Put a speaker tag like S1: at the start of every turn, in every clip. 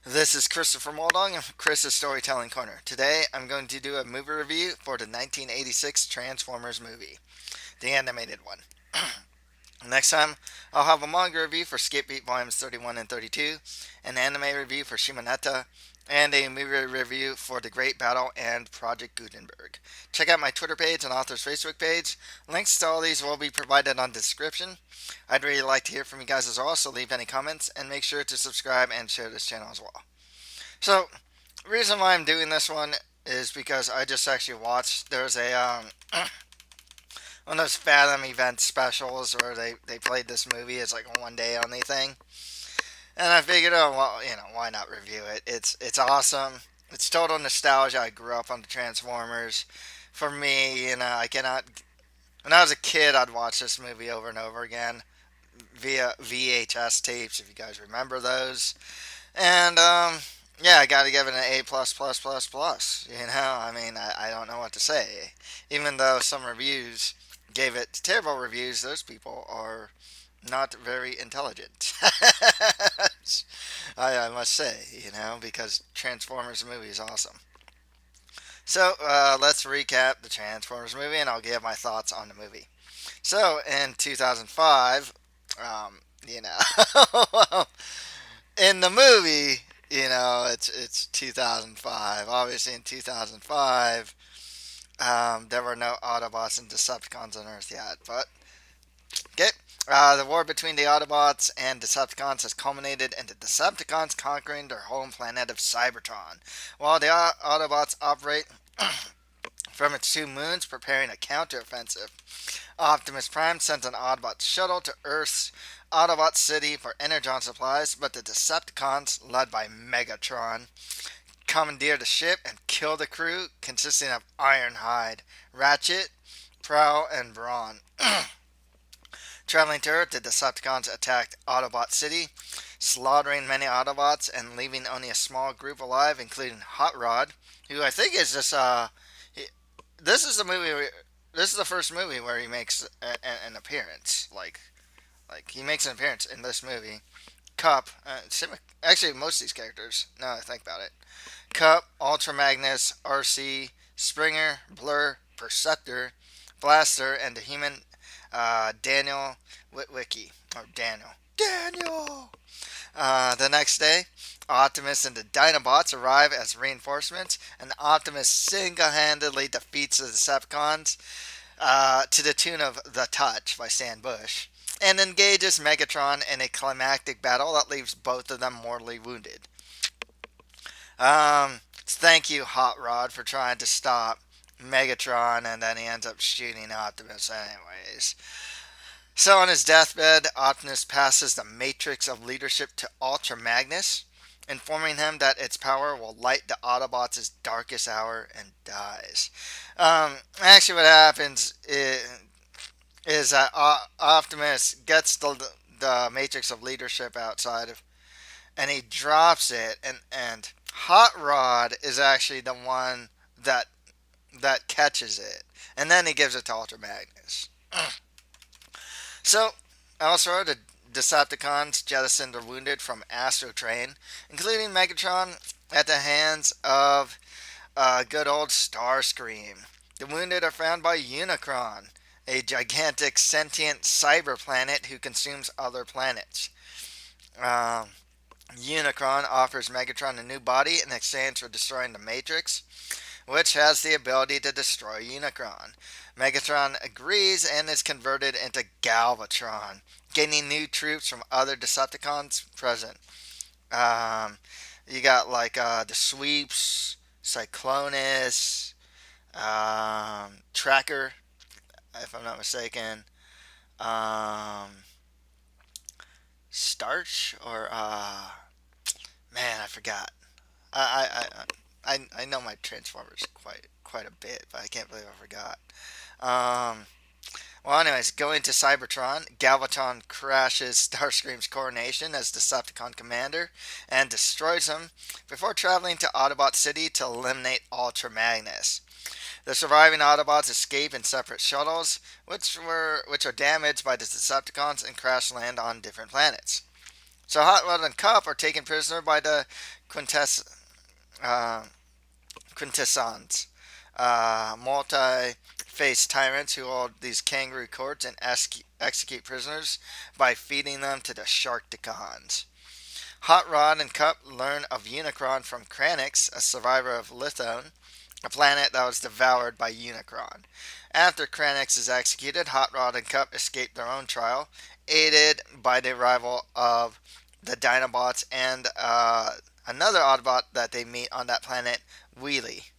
S1: This is Christopher Moldong of Chris's Storytelling Corner. Today I'm going to do a movie review for the 1986 Transformers movie, the animated one. Next time I'll have a manga review for Skip Beat Volumes 31 and 32, an anime review for Shimoneta, and a movie review for The Great Battle and Project Gutenberg. Check out my Twitter page and author's Facebook page. Links to all these will be provided on the description. I'd really like to hear from you guys as well, so leave any comments and make sure to subscribe and share this channel as well. So, the reason why I'm doing this one is because I just actually watched. There's a one of those Fathom event specials where they played this movie as like a one day only thing, and I figured, oh well, why not review it? It's awesome. It's total nostalgia. I grew up on the Transformers. For me, I cannot. When I was a kid, I'd watch this movie over and over again via VHS tapes, if you guys remember those. And yeah, I got to give it an A plus plus plus plus. I mean, I don't know what to say. Even though some reviews gave it terrible reviews, those people are not very intelligent. I must say, because Transformers movie is awesome. So let's recap the Transformers movie, and I'll give my thoughts on the movie. So in 2005, you know, in the movie, it's 2005. Obviously, in 2005, there were no Autobots and Decepticons on Earth yet. But okay, the war between the Autobots and Decepticons has culminated in the Decepticons conquering their home planet of Cybertron, while the Autobots operate from its two moons, preparing a counteroffensive. Optimus Prime sends an Autobot shuttle to Earth's Autobot City for energon supplies, but the Decepticons, led by Megatron, commandeer the ship and kill the crew, consisting of Ironhide, Ratchet, Prowl, and Brawn. Traveling to Earth, the Decepticons attacked Autobot City, slaughtering many Autobots and leaving only a small group alive, including Hot Rod, who I think is just this is the movie. This is the first movie where he makes an appearance. Like he makes an appearance in this movie. Cup, actually most of these characters. Now that I think about it, Cup, Ultra Magnus, RC, Springer, Blur, Perceptor, Blaster, and the human Daniel Witwicky or Daniel. Daniel. The next day, Optimus and the Dinobots arrive as reinforcements, and Optimus single-handedly defeats the Decepticons to the tune of "The Touch" by Stan Bush, and engages Megatron in a climactic battle that leaves both of them mortally wounded. Thank you, Hot Rod, for trying to stop Megatron, and then he ends up shooting Optimus anyways. So on his deathbed, Optimus passes the matrix of leadership to Ultra Magnus, informing him that its power will light the Autobots' darkest hour, and dies. Actually, what happens is that Optimus gets the matrix of leadership outside of, and he drops it, and Hot Rod is actually the one that catches it, and then he gives it to Ultra Magnus. So, elsewhere, the Decepticons jettisoned the wounded from Astro Train, including Megatron, at the hands of good old Starscream. The wounded are found by Unicron, a gigantic sentient cyber planet who consumes other planets. Um, Unicron offers Megatron a new body in exchange for destroying the Matrix, which has the ability to destroy Unicron. Megatron agrees and is converted into Galvatron, gaining new troops from other Decepticons present. Um, you got like the Sweeps, Cyclonus, Tracker, if I'm not mistaken, um, Starch, or man, I forgot. I know my Transformers quite a bit, but I can't believe I forgot. Um, well, anyways, going to Cybertron, Galvatron crashes Starscream's coronation as Decepticon commander and destroys him before traveling to Autobot City to eliminate Ultra Magnus. The surviving Autobots escape in separate shuttles, which are damaged by the Decepticons and crash land on different planets. So Hot Rod and Cup are taken prisoner by the Quintess, uh, Quintessons, multi-faced tyrants who hold these kangaroo courts and execute prisoners by feeding them to the Sharkticons. Hot Rod and Cup learn of Unicron from Kranix, a survivor of Lithone, a planet that was devoured by Unicron. After Kranix is executed, Hot Rod and Cup escape their own trial, aided by the arrival of the Dinobots and another Autobot that they meet on that planet, Wheelie,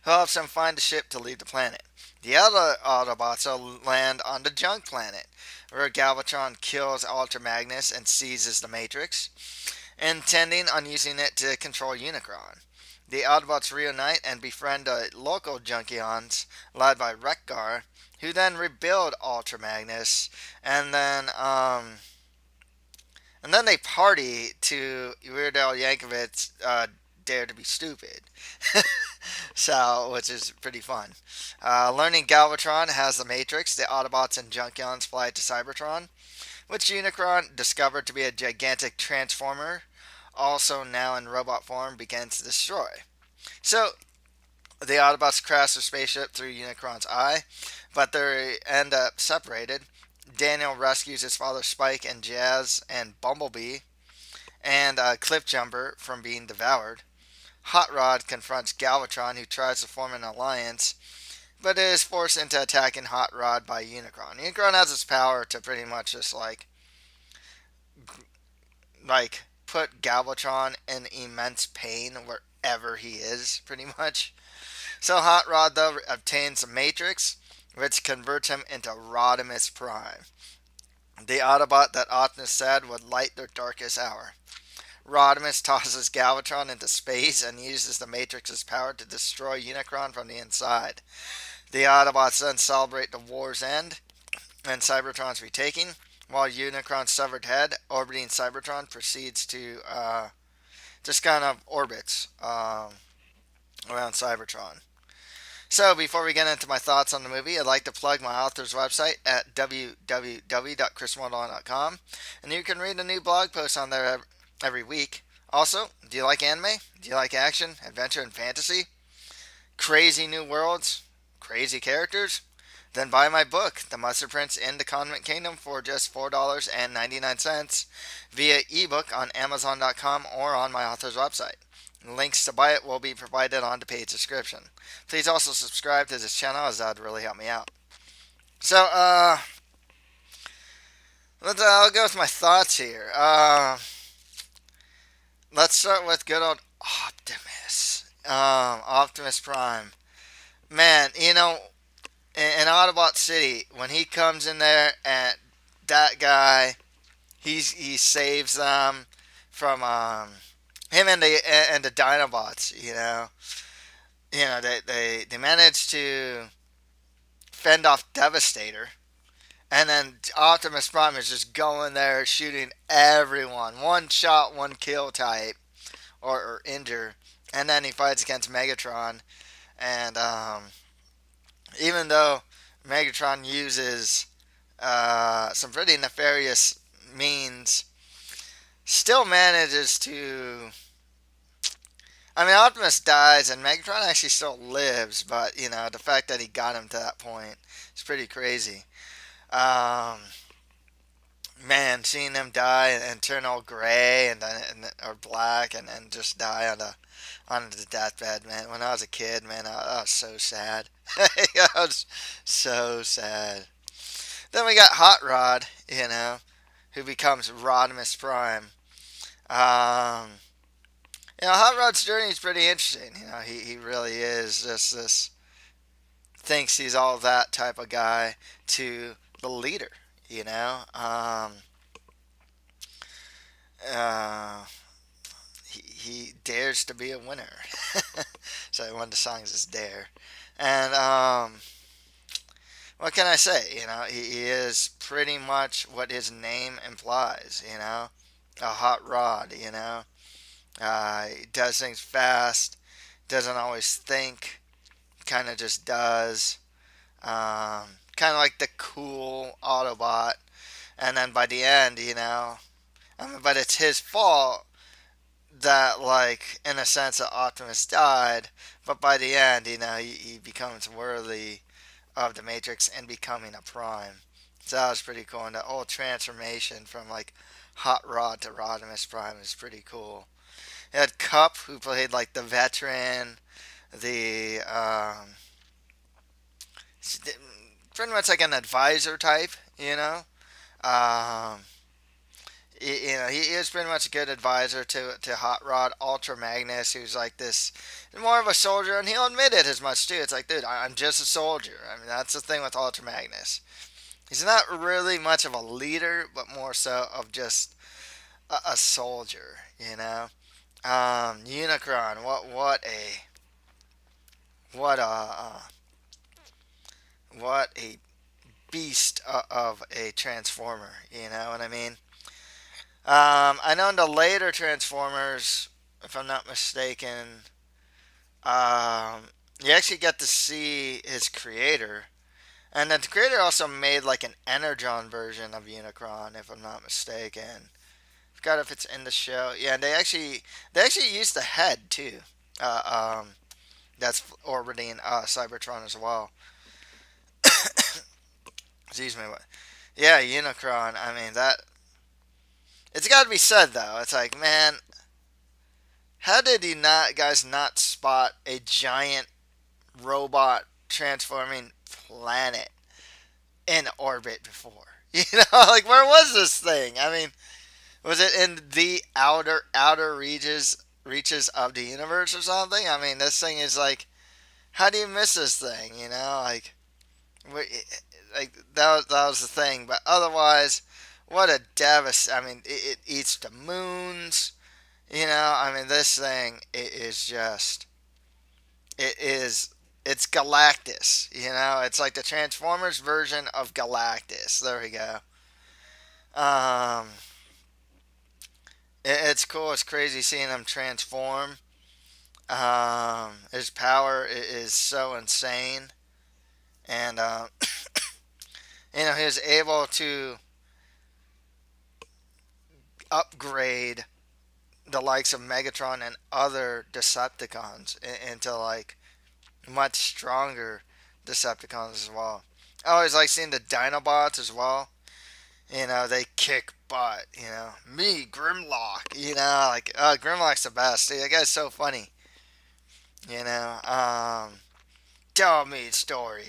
S1: who helps them find a ship to leave the planet. The other Autobots land on the Junk Planet, where Galvatron kills Ultra Magnus and seizes the Matrix, intending on using it to control Unicron. The Autobots reunite and befriend the local Junkions, led by Wreck-Gar, who then rebuild Ultra Magnus, and then they party to Weird Al Yankovic's Dare to Be Stupid. So, which is pretty fun. Learning Galvatron has the Matrix, the Autobots and Junkions fly to Cybertron, which Unicron, discovered to be a gigantic transformer, also now in robot form, begins to destroy. So, the Autobots crash their spaceship through Unicron's eye, but they end up separated. Daniel rescues his father Spike and Jazz and Bumblebee and Cliffjumper from being devoured. Hot Rod confronts Galvatron, who tries to form an alliance, but is forced into attacking Hot Rod by Unicron. Unicron has its power to pretty much just like put Galvatron in immense pain wherever he is, pretty much. So Hot Rod though obtains the Matrix, which converts him into Rodimus Prime, the Autobot that Optimus said would light their darkest hour. Rodimus tosses Galvatron into space and uses the Matrix's power to destroy Unicron from the inside. The Autobots then celebrate the war's end and Cybertron's retaking, while Unicron's severed head, orbiting Cybertron, proceeds to just kind of orbits around Cybertron. So, before we get into my thoughts on the movie, I'd like to plug my author's website at www.chrismordon.com, and you can read a new blog post on there every week. Also, do you like anime? Do you like action, adventure, and fantasy? Crazy new worlds? Crazy characters? Then buy my book, The Mustard Prince in the Convent Kingdom, for just $4.99 via ebook on Amazon.com or on my author's website. Links to buy it will be provided on the page description. Please also subscribe to this channel, as that would really help me out. So, I'll go with my thoughts here. Let's start with good old Optimus. Optimus Prime. Man, in Autobot City, when he comes in there and that guy, he saves them from him and the Dinobots. They managed to fend off Devastator, and then Optimus Prime is just going there shooting everyone, one shot, one kill type, or injure, and then he fights against Megatron, and even though Megatron uses some pretty nefarious means, still manages to. I mean, Optimus dies and Megatron actually still lives, but the fact that he got him to that point is pretty crazy. Man, seeing them die and turn all gray or black and just die on the deathbed, man. When I was a kid, man, I was so sad. I was so sad. Then we got Hot Rod, who becomes Rodimus Prime. Hot Rod's journey is pretty interesting. He really is just this, thinks he's all that type of guy, to the leader, he dares to be a winner. So one of the songs is Dare. And what can I say? He is pretty much what his name implies, a hot rod, he does things fast, doesn't always think, kind of just does. Kind of like the cool Autobot. And then by the end, But it's his fault that, like, in a sense, that Optimus died. But by the end, he becomes worthy of the Matrix and becoming a Prime. So that was pretty cool. And the whole transformation from, like, Hot Rod to Rodimus Prime is pretty cool. It had Cup, who played, like, the veteran, the, pretty much like an advisor type, you know? Um, he is pretty much a good advisor to Hot Rod, Ultra Magnus, who's like this more of a soldier, and he'll admit it as much too. It's like, dude, I'm just a soldier. I mean, that's the thing with Ultra Magnus. He's not really much of a leader, but more so of just a soldier, you know. Unicron, what a what a beast of a transformer. You know what I mean? I know in the later Transformers, if I'm not mistaken, you actually get to see his creator. And then the creator also made like an Energon version of Unicron, if I'm not mistaken. I forgot if it's in the show. Yeah, they actually used the head too. Um, that's orbiting Cybertron as well. Excuse me. Yeah, Unicron. I mean that. It's got to be said though. It's like, man, how did you not guys not spot a giant robot transforming planet in orbit before? You know, like where was this thing? I mean, was it in the outer reaches of the universe or something? I mean, this thing is like, how do you miss this thing? You know, like that was the thing. But otherwise, what a I mean, it eats the moons. You know, I mean, this thing it is just it is it's Galactus. You know, it's like the Transformers version of Galactus. There we go. Um, it's cool. It's crazy seeing him transform. His power is so insane, and he was able to upgrade the likes of Megatron and other Decepticons into like much stronger Decepticons as well. I always like seeing the Dinobots as well. They kick butt. Me Grimlock. Grimlock's the best. Dude, that guy's so funny. You know, tell me a story.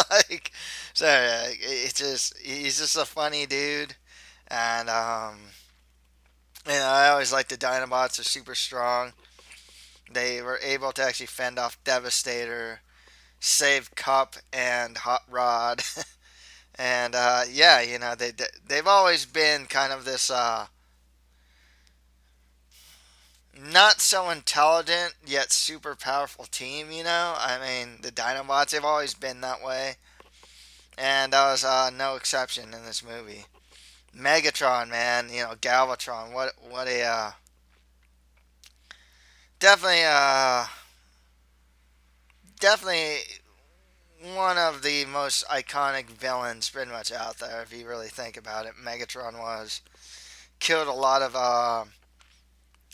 S1: Like so. It's just he's just a funny dude, and I always like the Dinobots are super strong. They were able to actually fend off Devastator, save Cup and Hot Rod, and yeah, they've always been kind of this not so intelligent yet super powerful team. I mean the Dinobots they've always been that way, and that was no exception in this movie. Megatron, man, Galvatron, what a definitely definitely one of the most iconic villains pretty much out there if you really think about it. Megatron was killed a lot of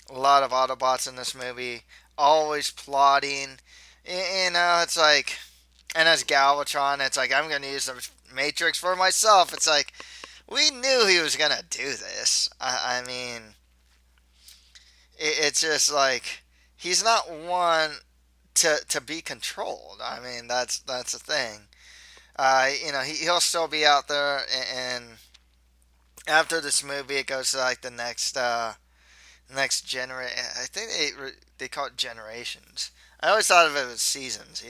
S1: Autobots in this movie, always plotting. It's like, and as Galvatron, it's like, I'm going to use the Matrix for myself. It's like, we knew he was going to do this. I mean, it's just like, he's not one to be controlled. I mean, that's the thing. He'll still be out there, and after this movie, it goes to like the next generation. I think they call it generations. I always thought of it as seasons,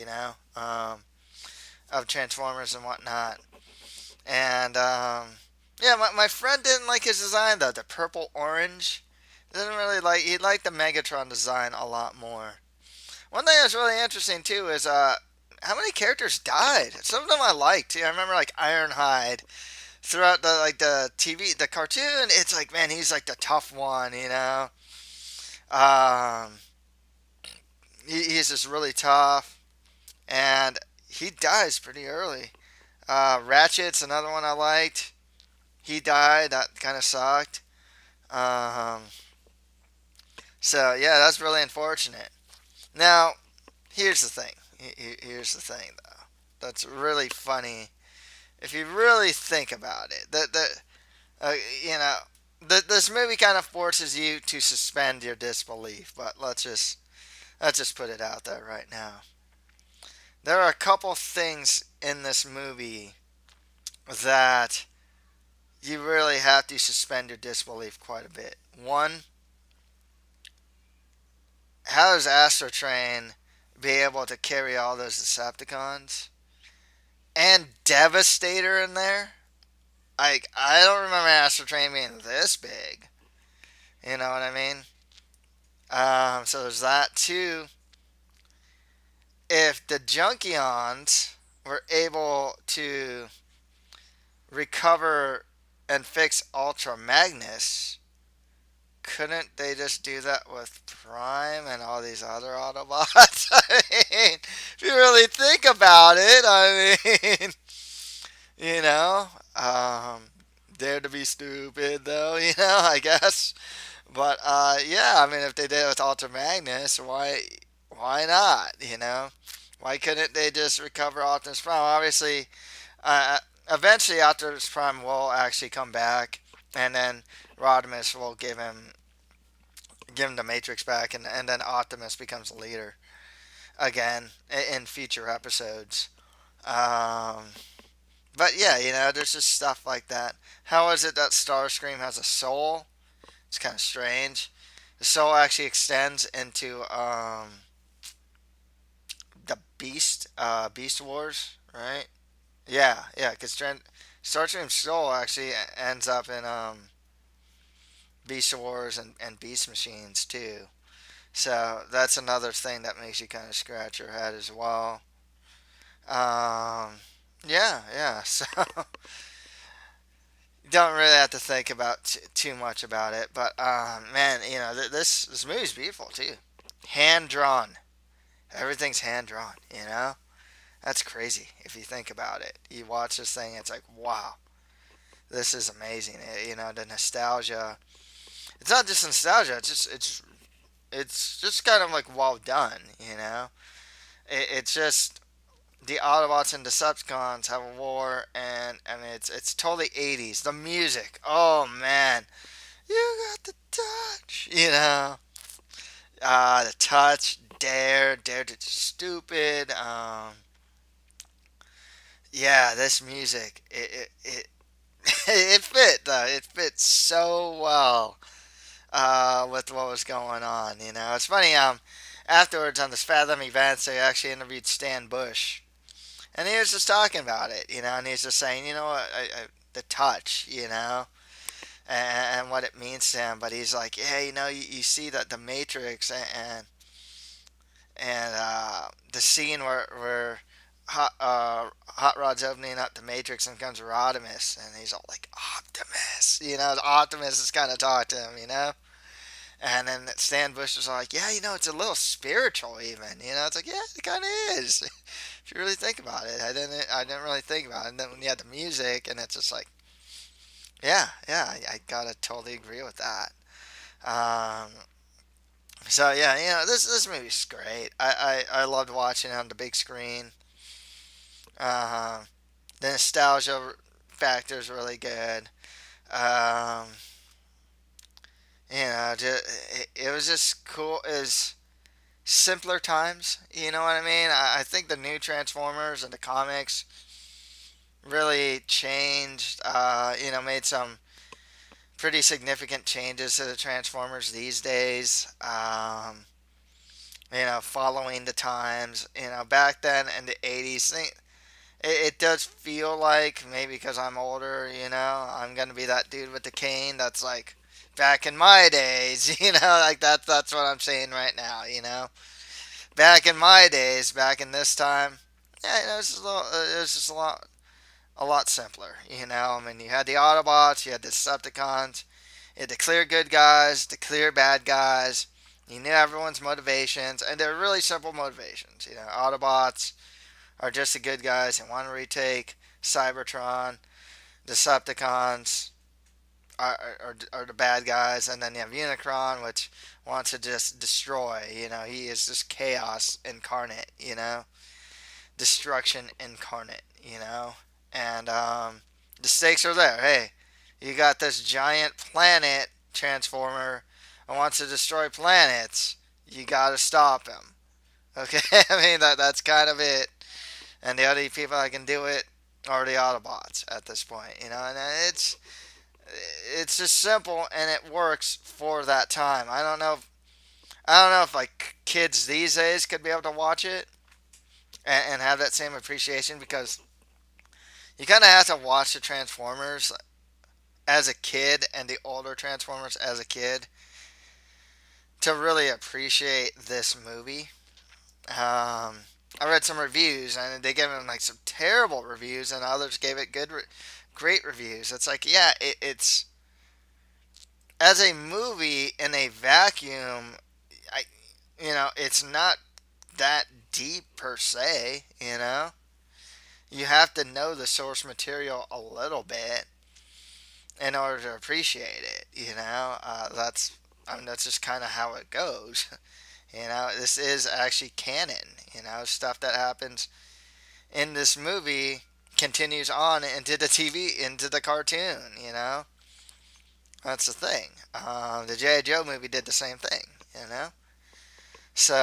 S1: of Transformers and whatnot. And yeah, my friend didn't like his design though. The purple orange didn't really like. He liked the Megatron design a lot more. One thing that's really interesting too is how many characters died. Some of them I liked. I remember like Ironhide throughout the TV, the cartoon. It's like, man, he's like the tough one. Um, he's just really tough, and he dies pretty early. Ratchet's another one I liked. He died. That kind of sucked. Um, so yeah, that's really unfortunate. Now, here's the thing. Here's the thing, though. That's really funny if you really think about it. Uh, you know, this movie kind of forces you to suspend your disbelief. But let's just put it out there right now. There are a couple things in this movie that you really have to suspend your disbelief quite a bit. One, how does Astro Train be able to carry all those Decepticons? And Devastator in there? I don't remember Astro Train being this big. You know what I mean? So there's that. Two, if the Junkions were able to recover and fix Ultra Magnus, couldn't they just do that with Prime and all these other Autobots? I mean, if you really think about it, I mean, you know, dare to be stupid though, I guess. But yeah, I mean, if they did it with Ultra Magnus, why not? Why couldn't they just recover Optimus Prime? Obviously, uh, eventually Optimus Prime will actually come back, and then Rodimus will give him the Matrix back, and then Optimus becomes the leader again in future episodes. Um, but yeah, there's just stuff like that. How is it that Starscream has a soul? It's kind of strange. The soul actually extends into the Beast Wars, right? Yeah, yeah, because Starscream's soul actually ends up in Beast Wars and Beast Machines too. So that's another thing that makes you kind of scratch your head as well. Yeah, yeah. So you don't really have to think about too much about it, but man, this movie's beautiful too. Hand drawn. Everything's hand drawn. That's crazy if you think about it. You watch this thing, it's like, wow, this is amazing. The nostalgia. It's not just nostalgia. It's just kind of like well done. It's just the Autobots and Decepticons have a war, and I mean it's totally 80s. The music, oh man, you got the touch. The touch, dare to stupid. Yeah, this music, it fit though. It fit so well with what was going on. It's funny. Afterwards on this Fathom events, they actually interviewed Stan Bush, and he was just talking about it. And he's just saying, the touch, and what it means to him. But he's like, yeah, you see that the Matrix and the scene where Hot Rod's opening up the Matrix and comes Rodimus, and he's all like, Optimus. The Optimus is kind of talking to him. And then Stan Bush was like, yeah, it's a little spiritual even. It's like, yeah, it kind of is. If you really think about it, I didn't really think about it. And then when you had the music, and it's just like, yeah, yeah, I gotta totally agree with that. Um, so yeah, this movie's great. I loved watching it on the big screen. Uh, the nostalgia factor is really good. Um, it was just cool. It was simpler times. You know what I mean? I think the new Transformers and the comics really changed. Made some pretty significant changes to the Transformers these days. Following the times. Back then in the 80s, it does feel like, maybe because I'm older, I'm gonna be that dude with the cane that's like back in my days, like that's what I'm saying right now. Back in my days, back in this time, yeah, it was just a lot simpler. I mean, you had the Autobots, you had the Decepticons, you had the clear good guys, the clear bad guys. You knew everyone's motivations, and they're really simple motivations. Autobots are just the good guys and want to retake Cybertron. Decepticons are the bad guys, and then you have Unicron, which wants to just destroy. He is just chaos incarnate. Destruction incarnate. And the stakes are there. Hey, you got this giant planet transformer and wants to destroy planets. You got to stop him. Okay, I mean that's kind of it. And the only people that can do it are the Autobots at this point. And it's just simple and it works for that time. I don't know if like kids these days could be able to watch it and have that same appreciation, because you kind of have to watch the Transformers as a kid and the older Transformers as a kid to really appreciate this movie. I read some reviews and they gave it like some terrible reviews, and others gave it great reviews. It's like, yeah, it's as a movie in a vacuum. I, it's not that deep per se. You have to know the source material a little bit in order to appreciate it. That's just kind of how it goes. This is actually canon. Stuff that happens in this movie continues on into the TV, into the cartoon. That's the thing. The J.I. Joe movie did the same thing. So,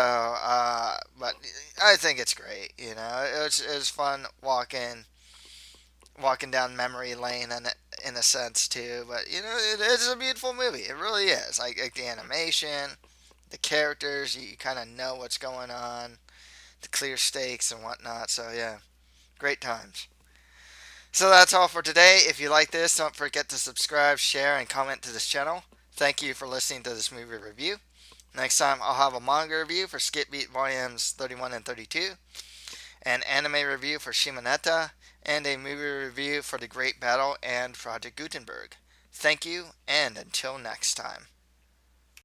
S1: but I think it's great. It was fun walking down memory lane in a sense too. But it is a beautiful movie. It really is. Like the animation, the characters. You kind of know what's going on, the clear stakes and whatnot. So yeah, great times. So that's all for today. If you like this, don't forget to subscribe, share, and comment to this channel. Thank you for listening to this movie review. Next time, I'll have a manga review for Skip Beat Volumes 31 and 32, an anime review for Shimoneta, and a movie review for The Great Battle and Project Gutenberg. Thank you, and until next time.